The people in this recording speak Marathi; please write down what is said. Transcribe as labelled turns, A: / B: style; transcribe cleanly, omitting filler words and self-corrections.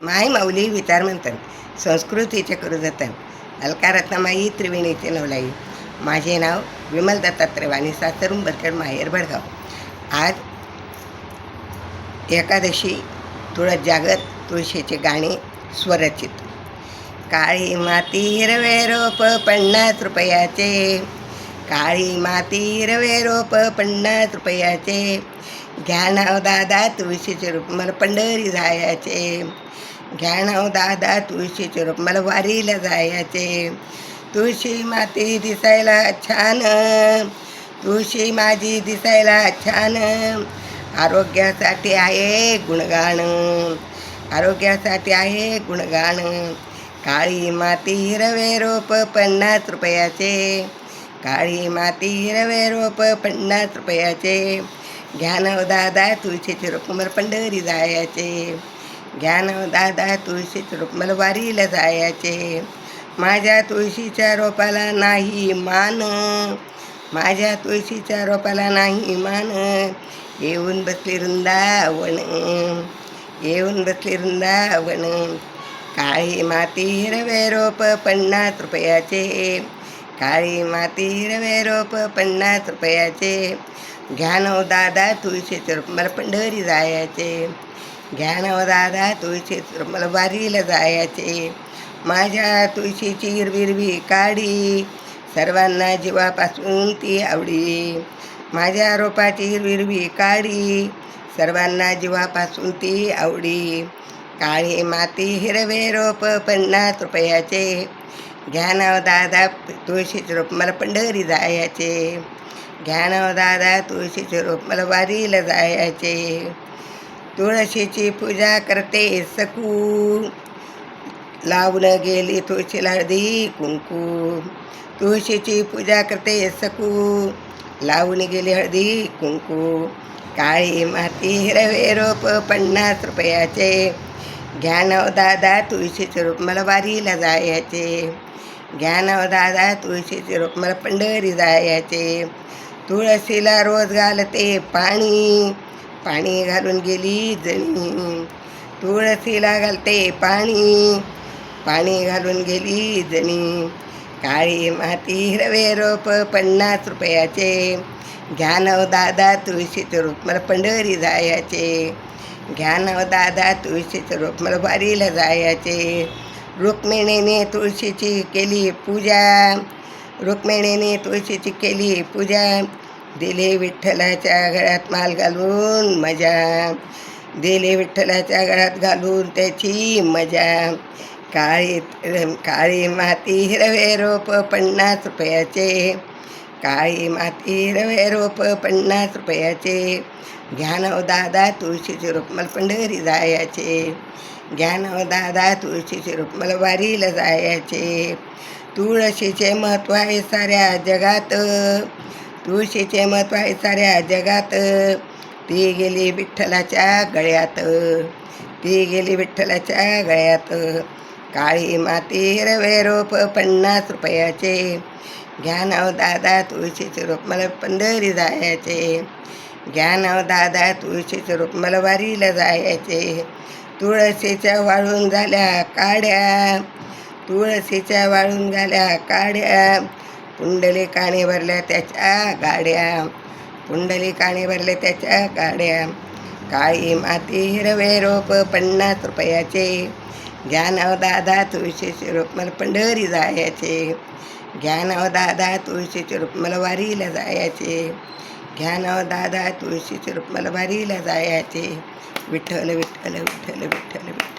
A: माय माऊली विचारमंथन संस्कृतीचे करू जतन अलकारत्नमाई त्रिवेणीचे नवलाई. माझे नाव विमल दत्तात्रय वाणी, सासर उंबरखेड, माहेर भडगाव. आज एकादशी, तुळस जागर, तुळशीचे गाणे स्वरचित. काळी माती हिरवे रोप 50 रुपयाचे, काळी माती हिरवे रोप 50 रुपयाचे, घ्या नाव दादा तुळशीचे रूप मला पंढरी जायचे, घ्या नाव दादा तुळशीचे रूप मला वारीला जायचे. तुळशी माती दिसायला छान, तुळशी माझी दिसायला छान, आरोग्यासाठी आहे गुणगान, आरोग्यासाठी आहे गुणगान. काळी माती हिरवे रोप 50 रुपयाचे, काळी माती हिरवे रोप 50 रुपयाचे, घ्या नाव दादा तुळशीचे रूप मला पंढरी जायचे, घ्या नाव दादा तुळशीचे रूप मला वारीला जायचे. माझ्या तुळशीच्या रोपाला नाही मान, माझ्या तुळशीच्या रोपाला नाही मान, येऊन बसली वृंदावन, येऊन बसली वृंदावन. काळी माती हिरवे रोप 50 रुपयाचे, काळी माती हिरवे रोप 50 रुपयाचे, घ्या नाव दादा तुळशीचे रूप मला पंढरी जायचे, घ्या नाव दादा तुळशीचे रूप मला वारीला जायचे. माझ्या तुळशीची हिरवी काढी, सर्वांना जीवापासून ती आवडी, माझ्या रोपाची हिरवी काढी, सर्वांना जीवापासून ती आवडी. काळी माती हिरवे रोप 50 रुपयाचे, घ्या नाव दादा तुळशीचे रूप मला पंढरी जायचे, घ्या नाव दादा तुळशीचे रूप मला वारीला जायचे. तुळशीची पूजा करते सकू, लावून गेली तुळशीला हळदी कुंकू, तुळशीची पूजा करते सकू, लावून गेली हळदी कुंकू. काळी माती हिरवे रोप 50 रुपयाचे, घ्या नाव दादा तुळशीचे रूप मला वारीला जायचे, घ्या नाव दादा तुळशीचे रूप मला पंढरी जायचे. तुळशीला रोज घालते पाणी, पाणी घालून गेली जणी, तुळशीला घालते पाणी, पाणी घालून गेली जणी. काळी माती हिरवे रोप 50 रुपयाचे, घ्या नाव दादा तुळशीचे रूप मला पंढरी जायचे, घ्या नाव दादा तुळशीचे रूप मला वारीला जायचे. रुक्मिणीने तुळशीची केली पूजा, रुक्मिणीने तुळशीची केली पूजा, दिले विठ्ठलाच्या गळ्यात माल घालून मजा, दिले विठ्ठलाच्या गळ्यात घालून त्याची मजा. काळी माती हिरवे रोप 50 रुपयाचे, काळी माती हिरवे रोप 50 रुपयाचे, घ्या नाव दादा तुळशीचे रूप मला पंढरी जायचे, घ्या नाव दादा तुळशीचे रूप मला वारीला जायचे. तुळशीचे महत्त्व आहे साऱ्या जगात, तुळशीचे महत्त्व आहे साऱ्या जगात, ती गेली विठ्ठलाच्या गळ्यात, ती गेली विठ्ठलाच्या गळ्यात. काळी माती हिरवे रोप 50 रुपयाचे, घ्या नाव दादा तुळशीचे रूप मला पंढरी जायचे, घ्या नाव दादा तुळशीचे रूप मला वारीला जायचे. तुळशीच्या वाळून झाल्या काड्या, तुळशीच्या वाळून झाल्या काड्या, पुंडलिकाने भरल्या त्याच्या गाड्या, पुंडलिकाने भरल्या त्याच्या गाड्या. काळी माती हिरवे रोप 50 रुपयाचे, घ्या नाव दादा तुळशीचे रूप मला पंढरी जायचे, घ्या नाव दादा तुळशीचे रूप मला वारीला जायचे, घ्या नाव दादा तुळशीचे रूप मला वारीला जायचे. विठ्ठल विठ्ठल विठ्ठल विठ्ठल विठ्ठल.